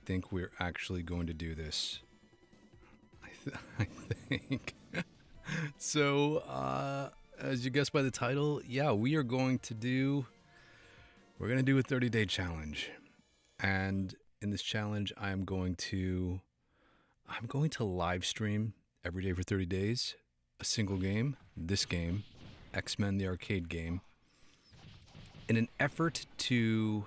think we're actually going to do this. I think. So, as you guessed by the title, yeah, we're going to do a 30-day challenge. And in this challenge, I'm going to live stream every day for 30 days, a single game, this game, Xmen the arcade game, in an effort to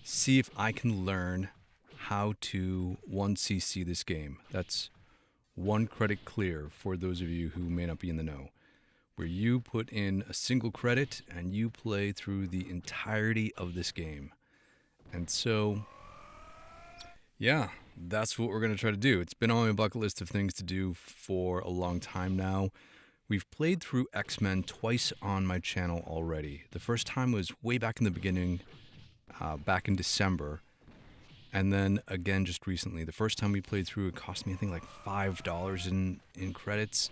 see if I can learn how to 1cc this game. That's one credit clear for those of you who may not be in the know, where you put in a single credit and you play through the entirety of this game. And so, yeah, that's what we're going to try to do. It's been on my bucket list of things to do for a long time now. We've played through Xmen twice on my channel already. The first time was way back in the beginning, back in December. And then again just recently. The first time we played through, it cost me I think like $5 in credits.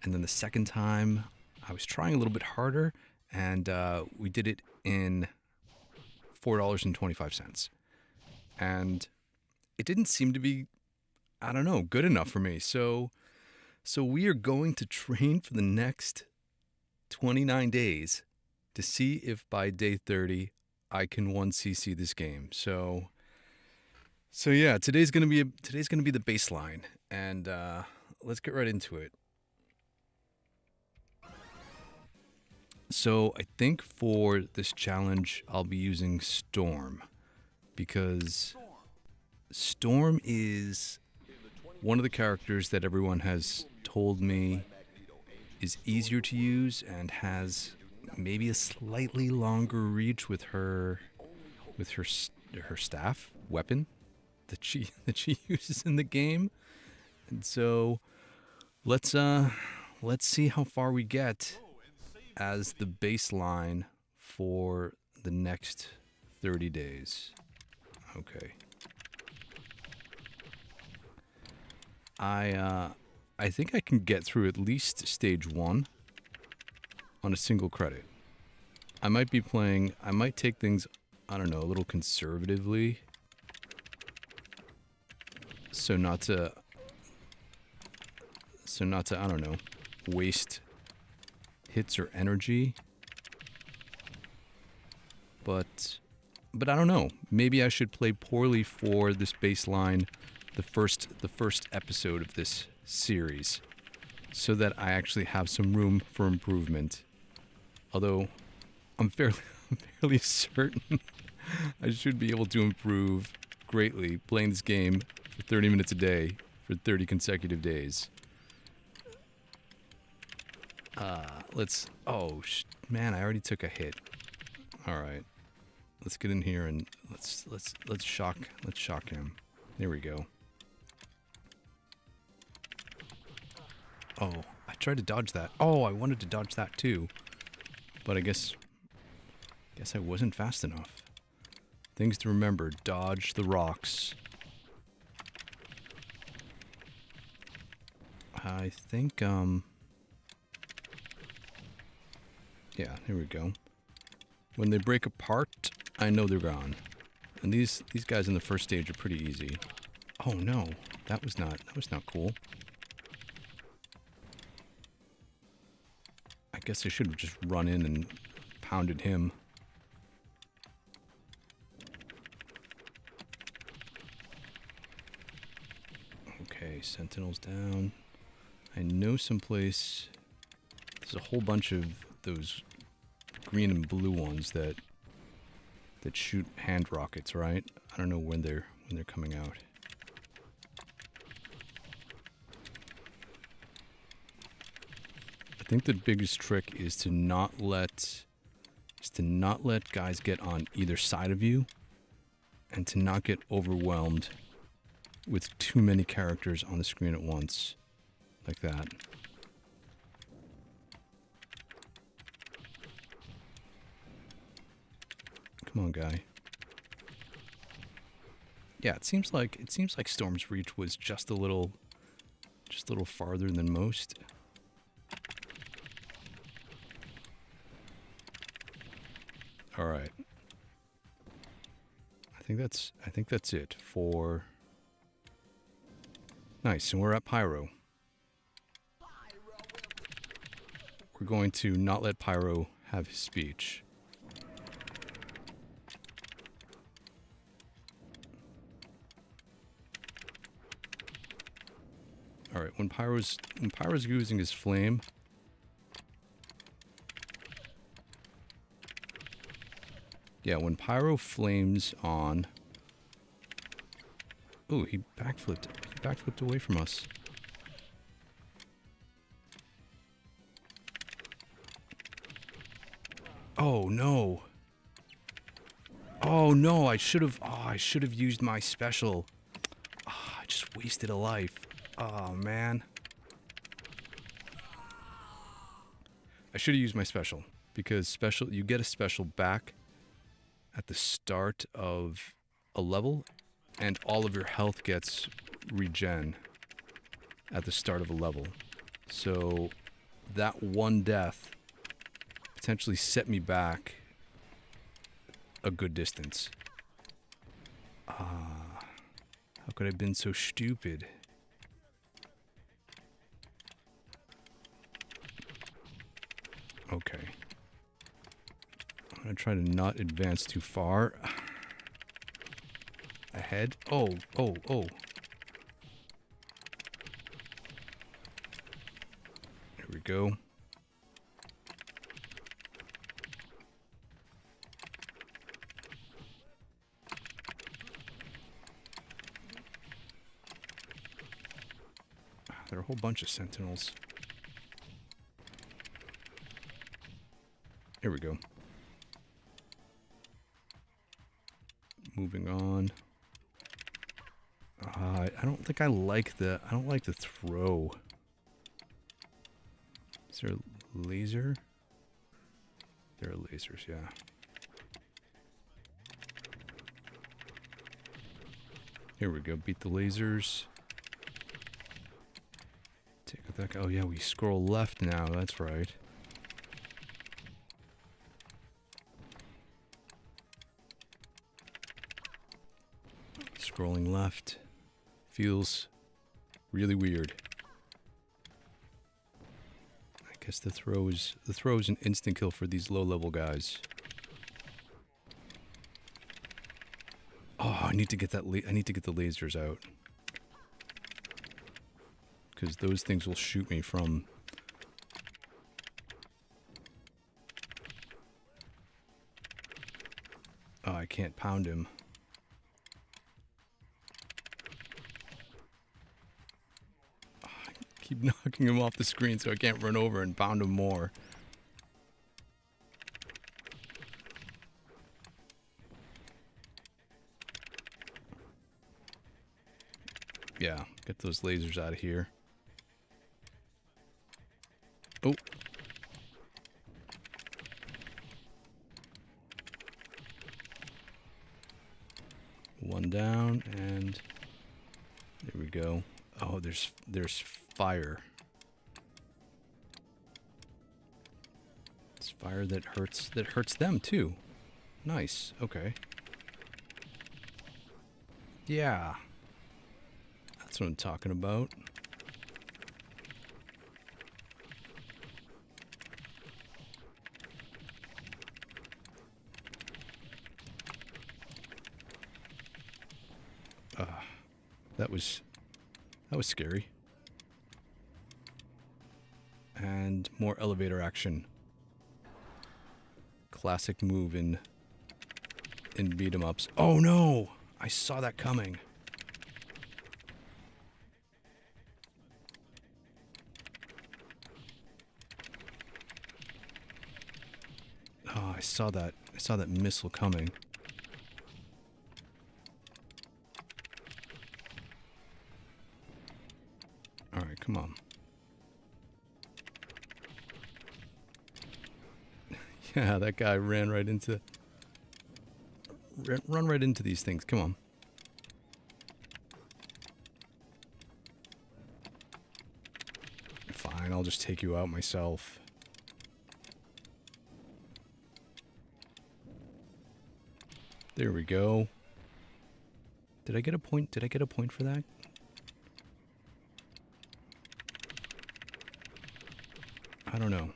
And then the second time, I was trying a little bit harder, and we did it in $4.25. And it didn't seem to be, I don't know, good enough for me. So we are going to train for the next 29 days to see if by day 30 I can 1cc this game. So yeah, today's gonna be the baseline, and let's get right into it. So I think for this challenge I'll be using Storm, because Storm is one of the characters that everyone has told me is easier to use and has maybe a slightly longer reach with her staff weapon that she uses in the game. And so let's see how far we get as the baseline for the next 30 days. Okay. I think I can get through at least stage 1 on a single credit. I might take things, I don't know, a little conservatively, so not to I don't know, waste hits or energy. But I don't know. Maybe I should play poorly for this baseline, the first episode of this series, so that I actually have some room for improvement. Although I'm fairly certain I should be able to improve greatly playing this game for 30 minutes a day for 30 consecutive days. Man, I already took a hit. All right. Let's get in here and let's shock him. There we go. Oh, I tried to dodge that. Oh, I wanted to dodge that too. But I guess I wasn't fast enough. Things to remember: dodge the rocks. I think yeah, here we go. When they break apart, I know they're gone. And these guys in the first stage are pretty easy. Oh no, that was not cool. I guess I should have just run in and pounded him. Okay, sentinels down. I know someplace. There's a whole bunch of those green and blue ones that shoot hand rockets, right? I don't know when they're coming out. I think the biggest trick is to not let guys get on either side of you, and to not get overwhelmed with too many characters on the screen at once, like that. Come on, guy. Yeah, it seems like Storm's reach was just a little farther than most. All right. I I think that's it for... Nice, and we're at Pyro. We're going to not let Pyro have his speech. Alright, when Pyro's using his flame... Yeah, when Pyro flames on... Ooh, he backflipped. He backflipped away from us. Oh no. Oh no, I should have used my special. Oh, I just wasted a life. Oh man. I should have used my special, because you get a special back at the start of a level, and all of your health gets regen at the start of a level. So that one death potentially set me back a good distance. How could I have been so stupid? Okay. I'm gonna try to not advance too far. Ahead. Oh. There we go. There are a whole bunch of sentinels. Here we go. Moving on. I don't think I like the throw. Is there a laser? There are lasers, yeah. Here we go. Beat the lasers. Take out that guy. Oh yeah, we scroll left now. That's right. Scrolling left feels really weird. I guess the throw is an instant kill for these low-level guys. Oh, I need to get that. I need to get the lasers out, because those things will shoot me from. Oh, I can't pound him. Keep knocking him off the screen so I can't run over and pound him more. Yeah, get those lasers out of here. Oh. One down, and there we go. Oh, there's fire. It's fire that hurts them too. Nice. Okay. Yeah. That's what I'm talking about. That was scary. And more elevator action. Classic move in beat 'em ups. Oh no! I saw that coming. Oh, I saw that missile coming. Alright, come on. Yeah, that guy ran right into... Run right into these things, come on. Fine, I'll just take you out myself. There we go. Did I get a point? Did I get a point for that? I don't know.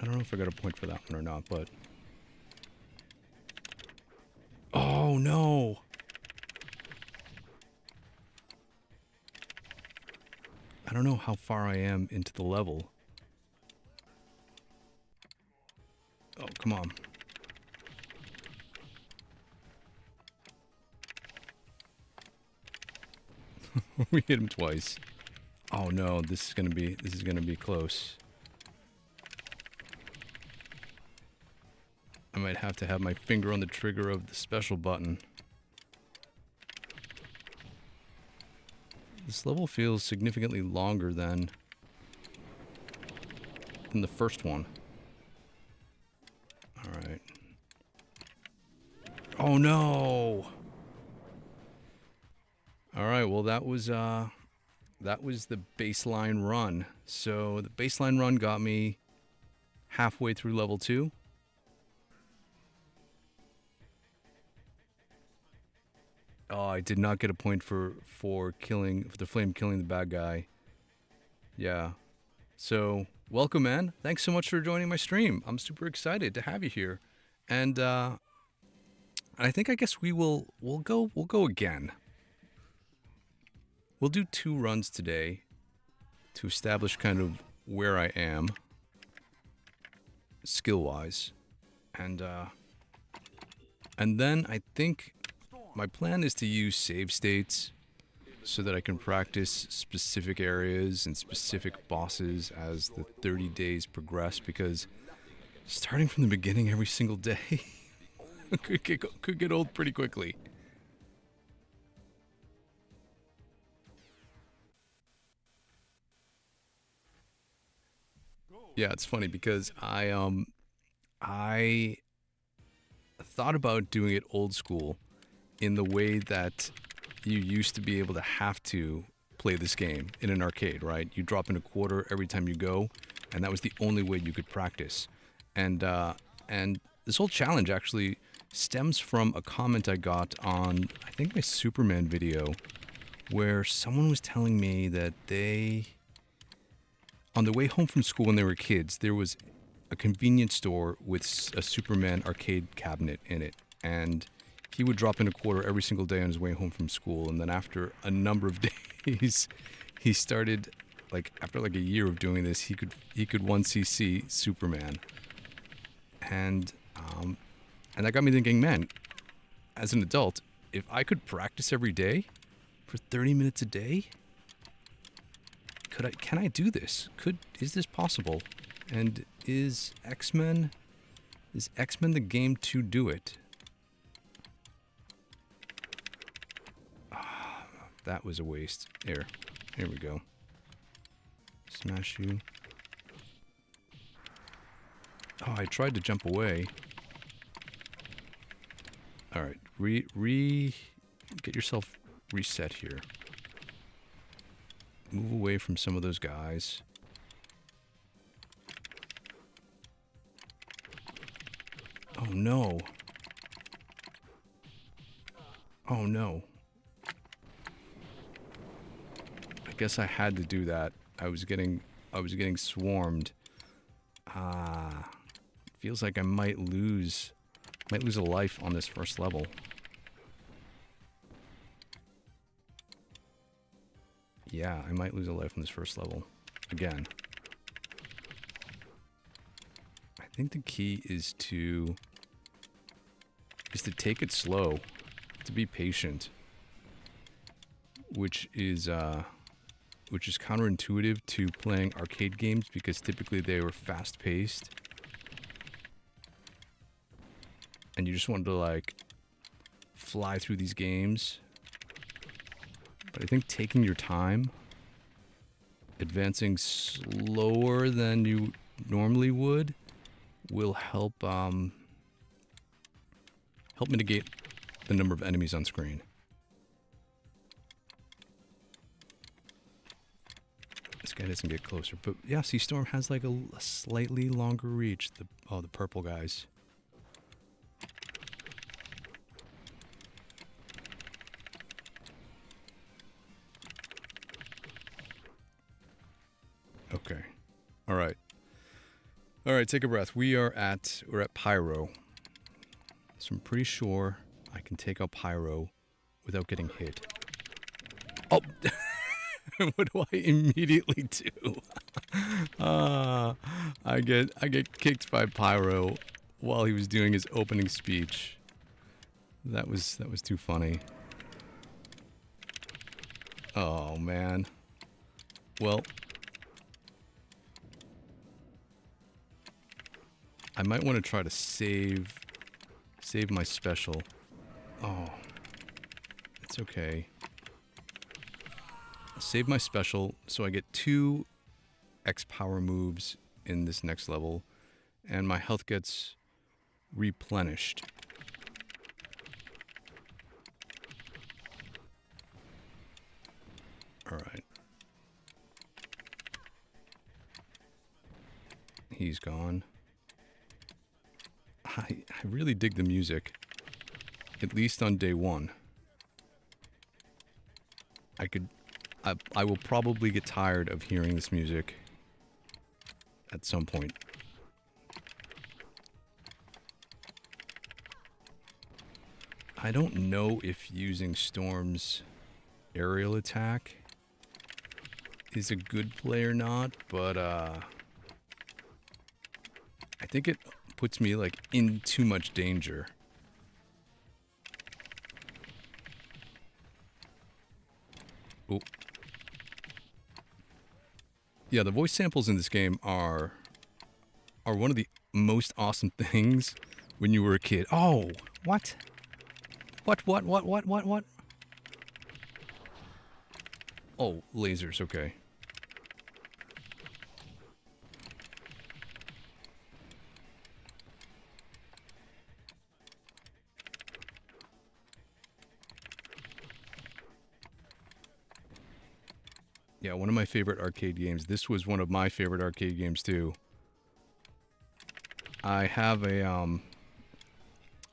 I don't know if I got a point for that one or not, but... Oh, no! I don't know how far I am into the level. Oh, come on. We hit him twice. Oh no, this is gonna be close. I might have to have my finger on the trigger of the special button. This level feels significantly longer than the first one. Alright. Oh no! Alright, well that was the baseline run. So the baseline run got me halfway through level 2. Oh, I did not get a point for the flame killing the bad guy. Yeah. So, welcome, man. Thanks so much for joining my stream. I'm super excited to have you here. And I guess we'll go again. We'll do 2 runs today to establish kind of where I am skill-wise. And then I think my plan is to use save states so that I can practice specific areas and specific bosses as the 30 days progress, because starting from the beginning every single day could get old pretty quickly. Yeah, it's funny because I thought about doing it old school in the way that you used to be able to have to play this game in an arcade, right? You drop in a quarter every time you go, and that was the only way you could practice. And this whole challenge actually stems from a comment I got on, I think, my Superman video, where someone was telling me that on the way home from school when they were kids, there was a convenience store with a Superman arcade cabinet in it, and he would drop in a quarter every single day on his way home from school. And then after a number of days, he started, after a year of doing this, he could 1cc Superman. And that got me thinking, man, as an adult, if I could practice every day for 30 minutes a day, can I do this? Is this possible? And is Xmen the game to do it? That was a waste. Here we go. Smash you. Oh, I tried to jump away. Alright, get yourself reset here. Move away from some of those guys. Oh no. Oh no. I guess I had to do that. I was getting swarmed. Feels like I might lose a life on this first level. Yeah, I might lose a life on this first level again. I think the key is to take it slow, to be patient, which is counterintuitive to playing arcade games, because typically they were fast-paced and you just wanted to fly through these games. But I think taking your time, advancing slower than you normally would, will help mitigate the number of enemies on screen. guy doesn't get closer. But yeah, see, Storm has like a slightly longer reach. The purple guys. Okay. All right. All right, take a breath. We're at Pyro. So I'm pretty sure I can take out Pyro without getting hit. Oh, what do I immediately do? I get kicked by Pyro while he was doing his opening speech. That was too funny. Oh man. Well, I might want to try to save my special. Oh, it's okay. Save my special so I get 2 X power moves in this next level, and my health gets replenished. All right. He's gone. I really dig the music, at least on day 1. I will probably get tired of hearing this music at some point. I don't know if using Storm's aerial attack is a good play or not, but I think it puts me like in too much danger. Oh. Yeah, the voice samples in this game are one of the most awesome things when you were a kid. Oh, what? What? Oh, lasers, okay. Yeah, one of my favorite arcade games. This was one of my favorite arcade games too. I have an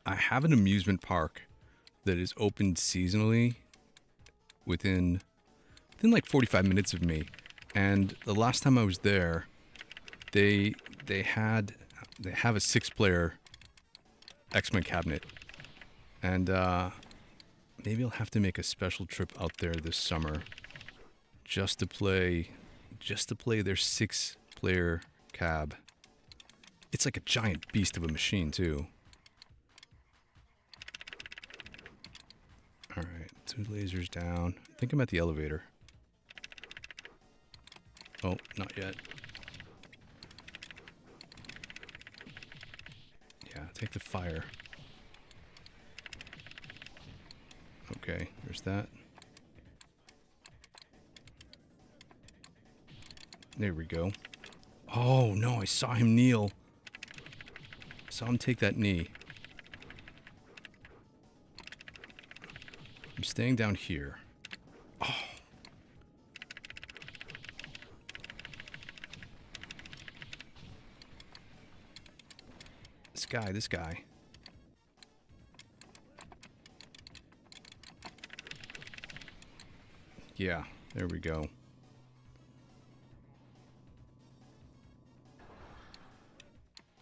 amusement park that is opened seasonally within like 45 minutes of me. And the last time I was there, they have a 6-player Xmen cabinet. And maybe I'll have to make a special trip out there this summer just to play their 6-player cab. It's like a giant beast of a machine too. All right, 2 lasers down. I think I'm at the elevator. Oh, not yet. Yeah, take the fire. Okay, there's that. There we go. Oh, no, I saw him kneel. Saw him take that knee. I'm staying down here. Oh. This guy. Yeah, there we go.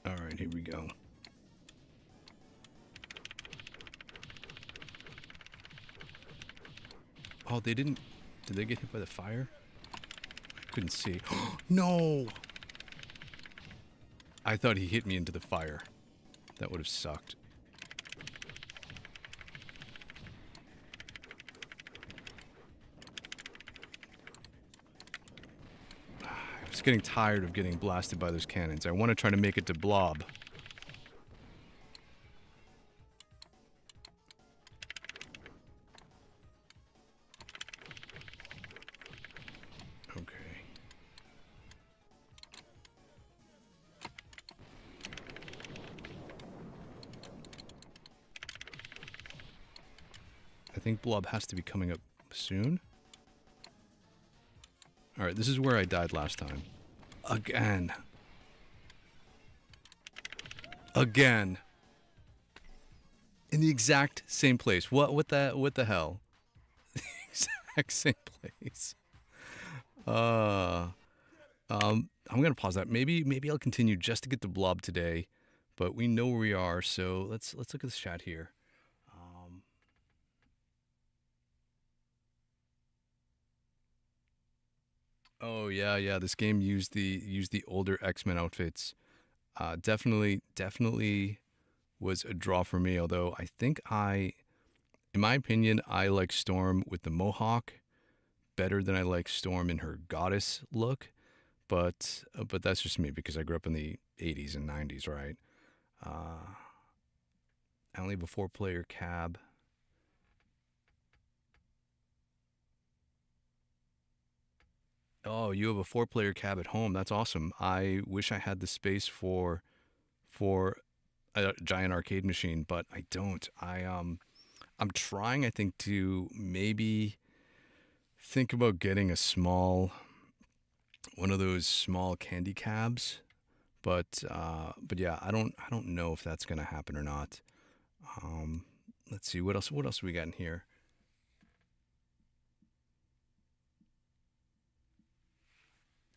All right, here we go. Oh, they didn't... Did they get hit by the fire? I couldn't see. No! I thought he hit me into the fire. That would have sucked. I was getting tired of getting blasted by those cannons. I want to try to make it to Blob. I think Blob has to be coming up soon. Alright, this is where I died last time. Again. Again. In the exact same place. What the hell? Exact same place. Uh I'm gonna pause that. Maybe I'll continue just to get the blob today, but we know where we are, so let's look at this chat here. Oh yeah, this game used the older X-Men outfits. Definitely was a draw for me. Although I think in my opinion, I like Storm with the mohawk better than I like Storm in her goddess look. But that's just me because I grew up in the '80s and '90s, right? Uh, I only have a four-player cab. Oh, you have a four-player cab at home. That's awesome. I wish I had the space for a giant arcade machine, but I don't. I'm trying, I think, to maybe think about getting a small one of those small candy cabs. But yeah, I don't know if that's gonna happen or not. Um, let's see what else we got in here.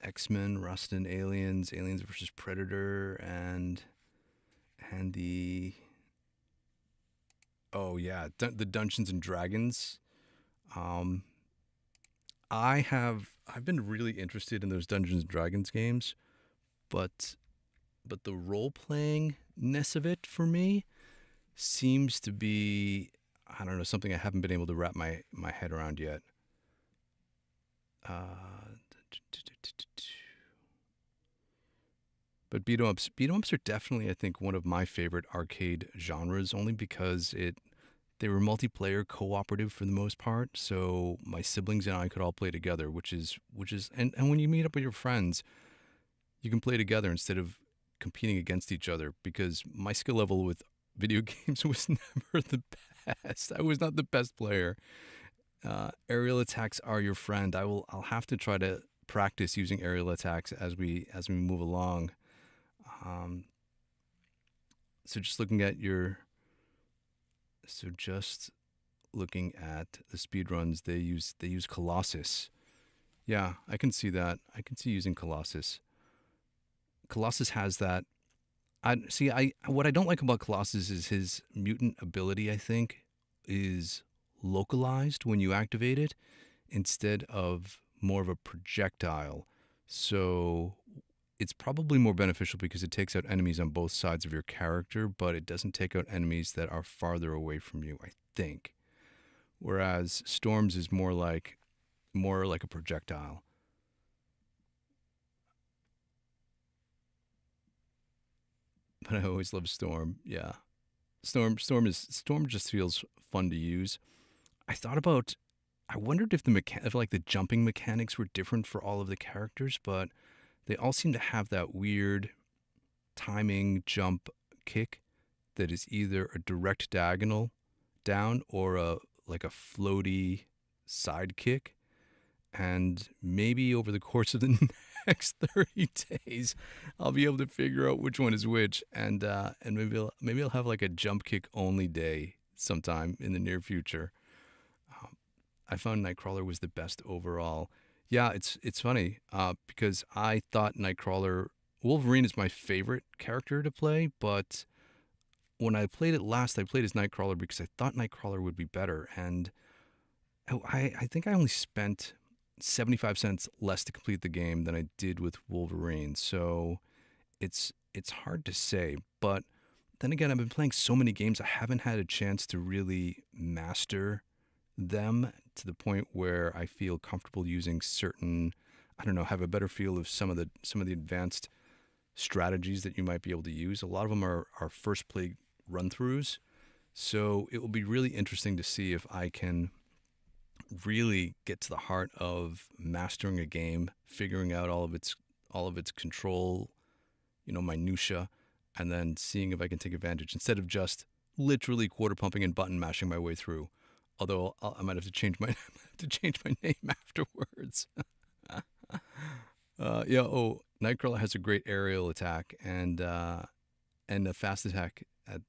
X-Men, Rustin, Aliens versus Predator, and the oh yeah, the Dungeons and Dragons. Um, I've been really interested in those Dungeons and Dragons games, but the role playing ness of it for me seems to be, I don't know, something I haven't been able to wrap my head around yet. Uh, but beat 'em ups are definitely, I think, one of my favorite arcade genres, only because they were multiplayer, cooperative for the most part. So my siblings and I could all play together, which is and when you meet up with your friends, you can play together instead of competing against each other. Because my skill level with video games was never the best. I was not the best player. Aerial attacks are your friend. I'll have to try to practice using aerial attacks as we move along. Um, so just looking at your so just looking at the speedruns, they use Colossus. Yeah, I can see that. I can see using Colossus. Colossus has that. I see. I What I don't like about Colossus is his mutant ability. I think is localized when you activate it instead of more of a projectile. So it's probably more beneficial because it takes out enemies on both sides of your character, but it doesn't take out enemies that are farther away from you, I think. Whereas Storms is more like a projectile. But I always love Storm. Yeah. Storm just feels fun to use. I thought about I wondered if like the jumping mechanics were different for all of the characters, but they all seem to have that weird timing jump kick that is either a direct diagonal down or a like a floaty side kick. And maybe over the course of the next 30 days, I'll be able to figure out which one is which, and maybe I'll have like a jump kick only day sometime in the near future. Um, I found Nightcrawler was the best overall. Yeah, it's funny because I thought Nightcrawler Wolverine is my favorite character to play, but when I played it last, I played as Nightcrawler because I thought Nightcrawler would be better, and I think I only spent 75 cents less to complete the game than I did with Wolverine. So it's hard to say, but then again, I've been playing so many games I haven't had a chance to really master them to the point where I feel comfortable using certain, I don't know, have a better feel of some of the advanced strategies that you might be able to use. A lot of them are first play run throughs. So it will be really interesting to see if I can really get to the heart of mastering a game, figuring out all of its control, minutia, and then seeing if I can take advantage instead of just literally quarter pumping and button mashing my way through. Although I might have to change my I might have to change my name afterwards. Yeah. Oh, Nightcrawler has a great aerial attack and a fast attack at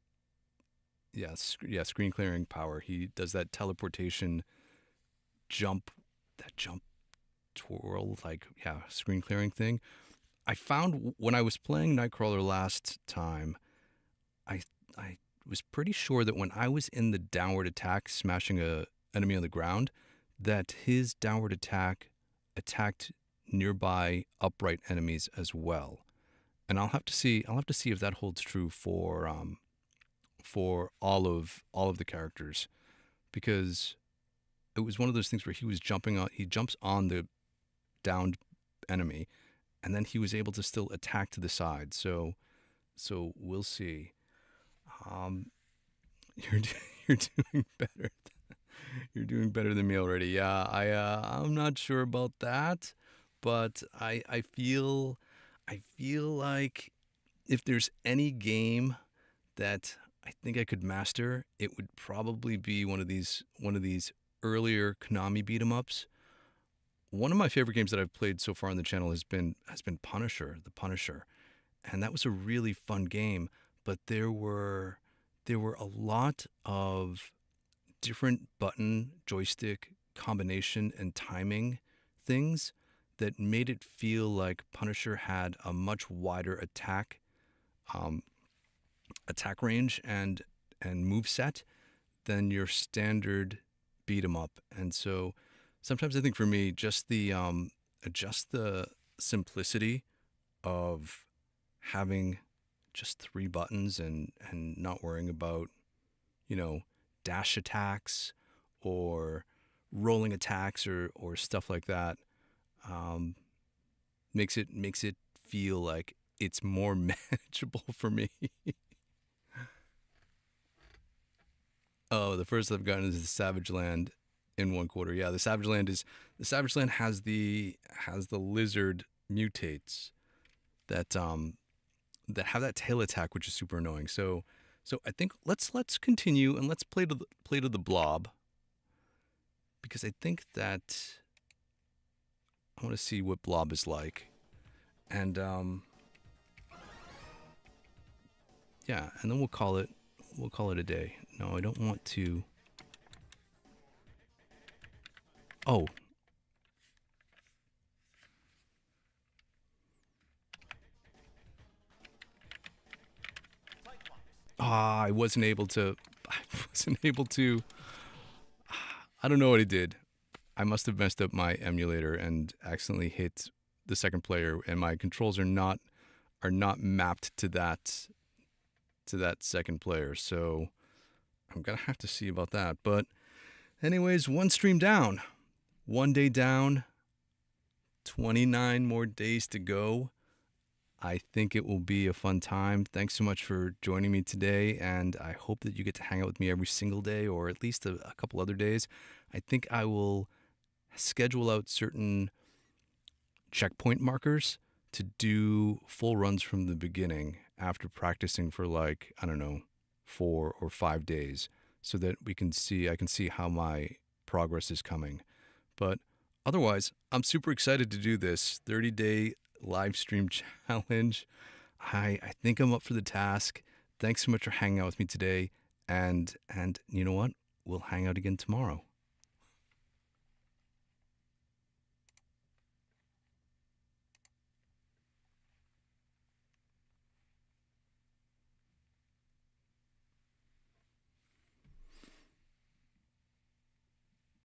yeah screen clearing power. He does that teleportation jump, that jump twirl like yeah screen clearing thing. I found when I was playing Nightcrawler last time, I I was pretty sure that when I was in the downward attack, smashing a enemy on the ground, that his downward attack attacked nearby upright enemies as well. And I'll have to see if that holds true for all of the characters because it was one of those things where he jumps on the downed enemy and then he was able to still attack to the side. So we'll see. Um, you're you're doing better. You're doing better than me already. Yeah, I'm not sure about that, but I feel like if there's any game that I think I could master, it would probably be one of these earlier Konami beat 'em ups. One of my favorite games that I've played so far on the channel has been Punisher, the Punisher, and that was a really fun game. But there were a lot of different button joystick combination and timing things that made it feel like Punisher had a much wider um, attack range and move set than your standard beat 'em up. And so sometimes I think for me, just the simplicity of having just three buttons and not worrying about you know dash attacks or rolling attacks or stuff like that um, makes it feel like it's more manageable for me. Oh, the first I've gotten is the Savage Land in 1/4. Yeah, the Savage Land has the lizard mutates that that have that tail attack, which is super annoying. So I think let's continue and let's play to the blob because I think that I want to see what blob is like, and yeah, and then we'll call it a day. No, I don't want to. Oh, I wasn't able to. I wasn't able to. I don't know what I did. I must have messed up my emulator and accidentally hit the second player, and my controls are not mapped to that second player. So I'm gonna have to see about that. But anyways, one stream down, one day down, 29 more days to go. I think it will be a fun time. Thanks so much for joining me today, and I hope that you get to hang out with me every single day or at least a couple other days. I think I will schedule out certain checkpoint markers to do full runs from the beginning after practicing for like, I don't know, 4 or 5 days so that I can see how my progress is coming. But otherwise, I'm super excited to do this 30-day live stream challenge. I think I'm up for the task. Thanks so much for hanging out with me today. And you know what? We'll hang out again tomorrow.